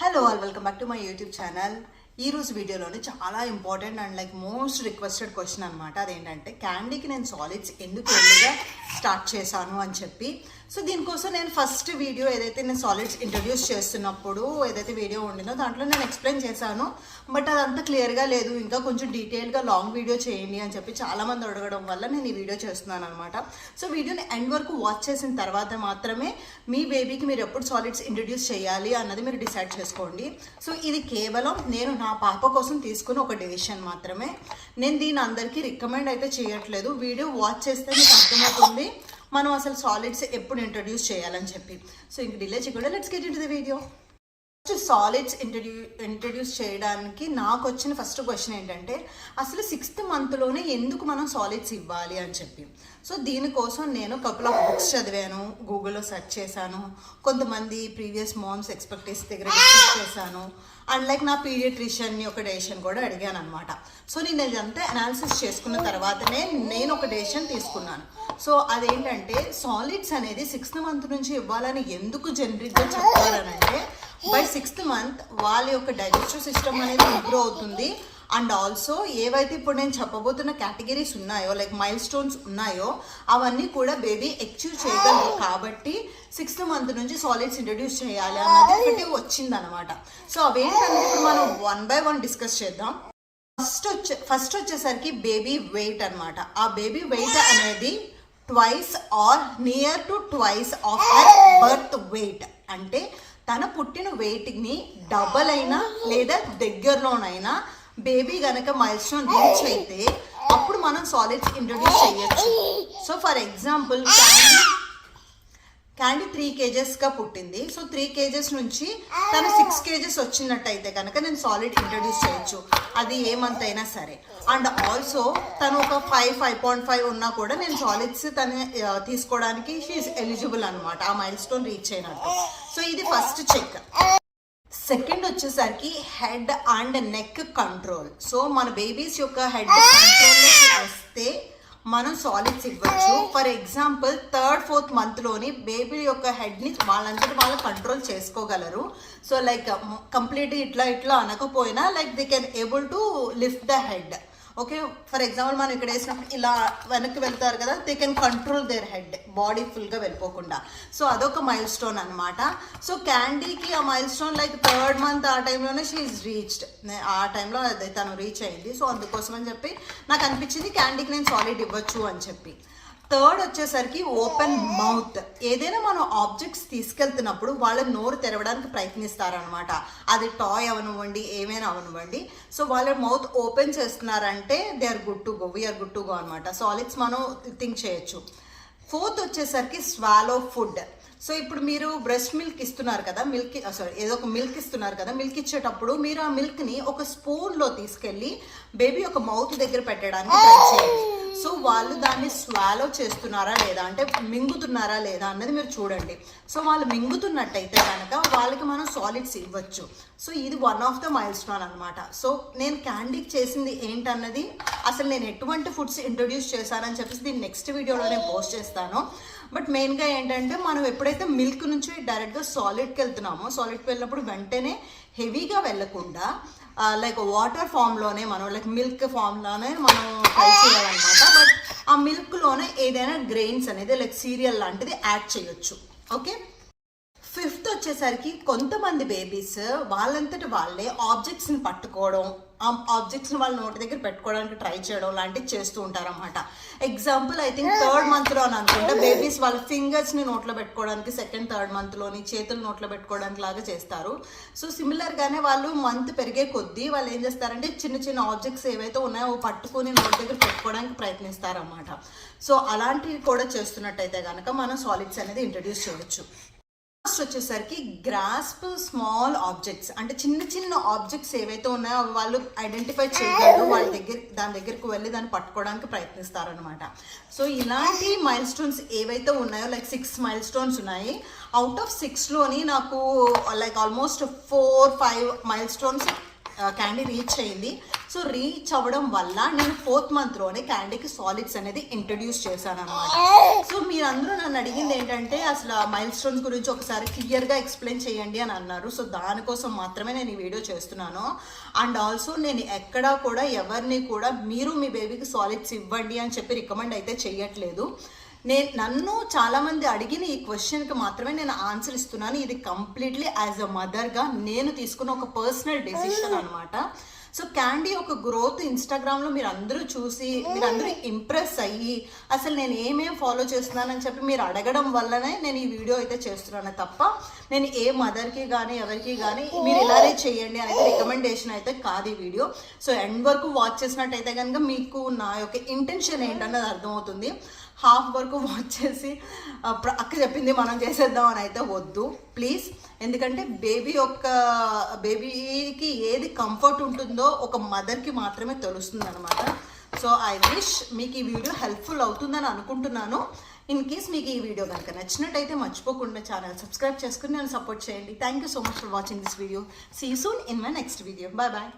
Hello all welcome back to my YouTube channel. ఈ రోజు వీడియోలోని చాలా important and most requested question అనమాట. అదేంటంటే క్యాండీకి నేను సాలిడ్స్ ఎందుకు ఎర్లీగా స్టార్ట్ చేశాను అని చెప్పి. సో దీనికోసం నేను ఫస్ట్ వీడియో ఏదైతే నేను సాలిడ్స్ ఇంట్రడ్యూస్ చేస్తున్నప్పుడు ఏదైతే వీడియో ఉండిందో దాంట్లో నేను ఎక్స్ప్లెయిన్ చేశాను. బట్ అదంతా క్లియర్గా లేదు, ఇంకా కొంచెం డీటెయిల్గా లాంగ్ వీడియో చేయండి అని చెప్పి చాలామంది అడగడం వల్ల నేను ఈ వీడియో చేస్తున్నాను అనమాట. సో వీడియోని ఎండ్ వరకు వాచ్ చేసిన తర్వాత మాత్రమే మీ బేబీకి మీరు ఎప్పుడు సాలిడ్స్ ఇంట్రడ్యూస్ చేయాలి అన్నది మీరు డిసైడ్ చేసుకోండి. సో ఇది కేవలం నేను నా పాప కోసం తీసుకున్న ఒక డెసిషన్ మాత్రమే. నేను దీని అందరికీ రికమెండ్ అయితే చేయట్లేదు. వీడియో వాచ్ చేస్తే మీకు అర్థమవుతుంది మనం అసలు సాలిడ్స్ ఎప్పుడు ఇంట్రడ్యూస్ చేయాలని చెప్పి. సో ఇంక డిలే చేయకుండా let's get into the video. First solids introduce చేయడానికి నాకు వచ్చిన ఫస్ట్ క్వశ్చన్ ఏంటంటే అసలు 6th మంత్లోనే ఎందుకు మనం సాలిడ్స్ ఇవ్వాలి అని చెప్పి. సో దీనికోసం నేను కపుల్ ఆఫ్ బుక్స్ చదివాను, గూగుల్లో సెర్చ్ చేశాను, కొంతమంది ప్రీవియస్ మామ్స్ ఎక్స్పర్టీస్ దగ్గర డిస్కస్ చేశాను, అండ్ నా పీడియాట్రిషియన్ని ఒక డెసిషన్ కూడా అడిగాను అనమాట. సో నేను ఇదంతా అనాలిసిస్ చేసుకున్న తర్వాతనే నేను ఒక డెసిషన్ తీసుకున్నాను. సో అదేంటంటే సాలిడ్స్ అనేది 6th మంత్ నుంచి ఇవ్వాలని ఎందుకు జనరిక్గా చెప్పారనంటే బై 6th మంత్ వాళ్ళ యొక్క డైజెస్టివ్ సిస్టమ్ అనేది ఇంప్రూవ్ అవుతుంది. అండ్ ఆల్సో ఏవైతే ఇప్పుడు నేను చెప్పబోతున్న కేటగిరీస్ ఉన్నాయో మైల్ స్టోన్స్ ఉన్నాయో అవన్నీ కూడా బేబీ అచీవ్ చేయగలరు. కాబట్టి 6th మంత్ నుంచి సాలిడ్స్ ఇంట్రడ్యూస్ చేయాలి అన్నది ఒకటి వచ్చిందనమాట. సో అవేంటంటే ఇప్పుడు మనం 1 by 1 డిస్కస్ చేద్దాం. ఫస్ట్ వచ్చేసరికి బేబీ వెయిట్ అనమాట. ఆ బేబీ వెయిట్ అనేది twice or near to twice of her birth weight. అంటే తన పుట్టిన వెయిట్ని డబల్ అయినా లేదా దగ్గరలోనైనా బేబీ గనక మైల్ స్టోన్ రీచ్ అయితే అప్పుడు మనం సాలిడ్స్ ఇంట్రడ్యూస్ చేయొచ్చు. సో ఫర్ ఎగ్జాంపుల్ క్యాండీ 3 kgsగా పుట్టింది. సో 3 kgs నుంచి తను 6 kgs వచ్చినట్టయితే కనుక నేను సాలిడ్ ఇంట్రడ్యూస్ చేయొచ్చు, అది ఏ మంత్ అయినా సరే. అండ్ ఆల్సో తను ఒక 5.5 ఉన్నా కూడా నేను సాలిడ్స్ తను తీసుకోవడానికి షీఈస్ ఎలిజిబుల్ అనమాట, ఆ మైల్ స్టోన్ రీచ్ అయినట్టు. సో ఇది ఫస్ట్ చెక్. సెకండ్ వచ్చేసరికి head and neck control. So మన బేబీస్ యొక్క హెడ్ కంట్రోల్లోకి వస్తే మనం సాలిడ్స్ ఇవ్వచ్చు. For example 3rd 4th మంత్లోని baby యొక్క హెడ్ని వాళ్ళందరూ వాళ్ళు కంట్రోల్ చేసుకోగలరు. సో కంప్లీట్ ఇట్లా అనకపోయినా they can able to lift the head. Okay, for example మనం ఇక్కడ వేసినప్పుడు ఇలా వెనక్కి వెళ్తారు కదా, they can control their head, body ఫుల్గా వెళ్ళిపోకుండా. సో అదొక మైల్ స్టోన్ అనమాట. సో క్యాండీకి ఆ మైల్ స్టోన్ 3rd మంత్ ఆ టైంలోనే షీ ఈజ్ రీచ్డ్, ఆ టైంలో తను రీచ్ అయింది. సో అందుకోసం అని చెప్పి నాకు అనిపించింది క్యాండీకి నేను సాలిడ్ ఇవ్వచ్చు అని చెప్పి. థర్డ్ వచ్చేసరికి ఓపెన్ మౌత్. ఏదైనా మనం ఆబ్జెక్ట్స్ తీసుకెళ్తున్నప్పుడు వాళ్ళ నోరు తెరవడానికి ప్రయత్నిస్తారనమాట. అది టాయ్ అవనివ్వండి, ఏమైనా అవనివ్వండి. సో వాళ్ళ మౌత్ ఓపెన్ చేస్తున్నారంటే they are good to go, we're good to go అనమాట. సాలిడ్స్ మనం థింక్ చేయొచ్చు. 4th వచ్చేసరికి స్వాలో ఫుడ్. సో ఇప్పుడు మీరు బ్రెస్ట్ మిల్క్ ఇస్తున్నారు కదా, ఏదో ఒక మిల్క్ ఇస్తున్నారు కదా, మిల్క్ ఇచ్చేటప్పుడు మీరు ఆ మిల్క్ని ఒక స్పూన్లో తీసుకెళ్ళి బేబీ ఒక మౌత్ దగ్గర పెట్టడానికి ట్రై చేయండి. సో వాళ్ళు దాన్ని స్వాలో చేస్తున్నారా లేదా, అంటే మింగుతున్నారా లేదా అన్నది మీరు చూడండి. సో వాళ్ళు మింగుతున్నట్టయితే కనుక వాళ్ళకి మనం సాలిడ్స్ ఇవ్వచ్చు. సో ఇది one of the mile stone అనమాట. సో నేను క్యాండీకి చేసింది ఏంటన్నది, అసలు నేను ఎటువంటి ఫుడ్స్ ఇంట్రొడ్యూస్ చేశానని చెప్పేసి దీన్ని నెక్స్ట్ వీడియోలో నేను పోస్ట్ చేస్తాను. బట్ మెయిన్గా ఏంటంటే మనం ఎప్పుడైతే మిల్క్ నుంచి డైరెక్ట్గా సాలిడ్కి వెళ్తున్నామో, సాలిడ్కి వెళ్ళినప్పుడు వెంటనే హెవీగా వెళ్ళకుండా వాటర్ ఫామ్లోనే మనం మిల్క్ ఫామ్లోనే మనం ట్రై చేయాలన్నమాట. బట్ ఆ మిల్క్లోనే ఏదైనా గ్రెయిన్స్ అనేది సీరియల్ లాంటిది యాడ్ చేయొచ్చు. ఓకే, 5th వచ్చేసరికి కొంతమంది బేబీస్ వాళ్ళంతటి వాళ్ళే ఆబ్జెక్ట్స్ని పట్టుకోవడం, ఆ ఆబ్జెక్ట్స్ని వాళ్ళ నోటి దగ్గర పెట్టుకోవడానికి ట్రై చేయడం లాంటివి చేస్తూ ఉంటారన్నమాట. ఎగ్జాంపుల్ ఐ థింక్ 3rd మంత్లో అని అనుకుంటా బేబీస్ వాళ్ళ ఫింగర్స్ని నోట్లో పెట్టుకోవడానికి 2nd 3rd మంత్లోని చేతులు నోట్లో పెట్టుకోవడానికి లాగా చేస్తారు. సో సిమిలర్గానే వాళ్ళు మంత్ పెరిగే కొద్దీ వాళ్ళు ఏం చేస్తారంటే చిన్న చిన్న ఆబ్జెక్ట్స్ ఏవైతే ఉన్నాయో పట్టుకొని నోటి దగ్గర పెట్టుకోవడానికి ప్రయత్నిస్తారన్నమాట. సో అలాంటివి కూడా చేస్తున్నట్టయితే కనుక మనం సాలిడ్స్ అనేది ఇంట్రడ్యూస్ చేయొచ్చు. ఫస్ట్ వచ్చేసరికి గ్రాస్ప్ స్మాల్ ఆబ్జెక్ట్స్, అంటే చిన్న చిన్న ఆబ్జెక్ట్స్ ఏవైతే ఉన్నాయో వాళ్ళు ఐడెంటిఫై చేయగలరు, దాని దగ్గరికి వెళ్ళి దాన్ని పట్టుకోవడానికి ప్రయత్నిస్తారనమాట. సో ఇలాంటి మైల్ స్టోన్స్ ఏవైతే ఉన్నాయో 6 మైల్ స్టోన్స్ ఉన్నాయి. అవుట్ ఆఫ్ 6లోని నాకు almost 4-5 mile stones candy reach అయింది. సో రీచ్ అవ్వడం వల్ల నేను 4th మంత్లోనే క్యాండీకి సాలిడ్స్ అనేది ఇంట్రడ్యూస్ చేశాను అనమాట. సో మీరందరూ నన్ను అడిగింది ఏంటంటే అసలు మైల్ స్టోన్స్ గురించి ఒకసారి క్లియర్గా ఎక్స్ప్లెయిన్ చేయండి అని అన్నారు. సో దానికోసం మాత్రమే నేను ఈ వీడియో చేస్తున్నాను. అండ్ ఆల్సో నేను ఎక్కడా కూడా ఎవరిని కూడా మీరు మీ బేబీకి సాలిడ్స్ ఇవ్వండి అని చెప్పి రికమెండ్ అయితే చేయట్లేదు. నన్ను చాలామంది అడిగిన ఈ క్వశ్చన్కి మాత్రమే నేను ఆన్సర్ ఇస్తున్నాను. ఇది కంప్లీట్లీ యాజ్ అ మదర్గా నేను తీసుకున్న ఒక పర్సనల్ డెసిషన్ అనమాట. సో క్యాండీ ఒక గ్రోత్ ఇన్స్టాగ్రామ్లో మీరు అందరూ చూసి మీరందరూ ఇంప్రెస్ అయ్యి అసలు నేను ఏమేం ఫాలో చేస్తున్నానని చెప్పి మీరు అడగడం వల్లనే నేను ఈ వీడియో అయితే చేస్తున్నాను తప్ప నేను ఏ మదర్కి కానీ ఎవరికి కానీ మీరు ఇలానే చేయండి అనేది రికమెండేషన్ అయితే కాదు ఈ వీడియో. సో ఎండ్ వరకు వాచ్ చేసినట్టయితే కనుక మీకు నా యొక్క ఇంటెన్షన్ ఏంటన్నది అర్థమవుతుంది. హాఫ్ వరకు వాచ్ చేసి అక్క చెప్పింది మనం చేసేద్దాం అని అయితే వద్దు ప్లీజ్. ఎందుకంటే బేబీకి ఏది కంఫర్ట్ ఉంటుందో ఒక మదర్కి మాత్రమే తెలుస్తుంది అనమాట. సో ఐ విష్ మీకు ఈ వీడియో హెల్ప్ఫుల్ అవుతుందని అనుకుంటున్నాను. ఇన్ కేస్ మీకు ఈ వీడియో కనుక నచ్చినట్టయితే మర్చిపోకుండా ఛానల్ సబ్స్క్రైబ్ చేసుకుని నన్ను సపోర్ట్ చేయండి. Thank you so much for watching this video. See you soon in my next video. Bye bye.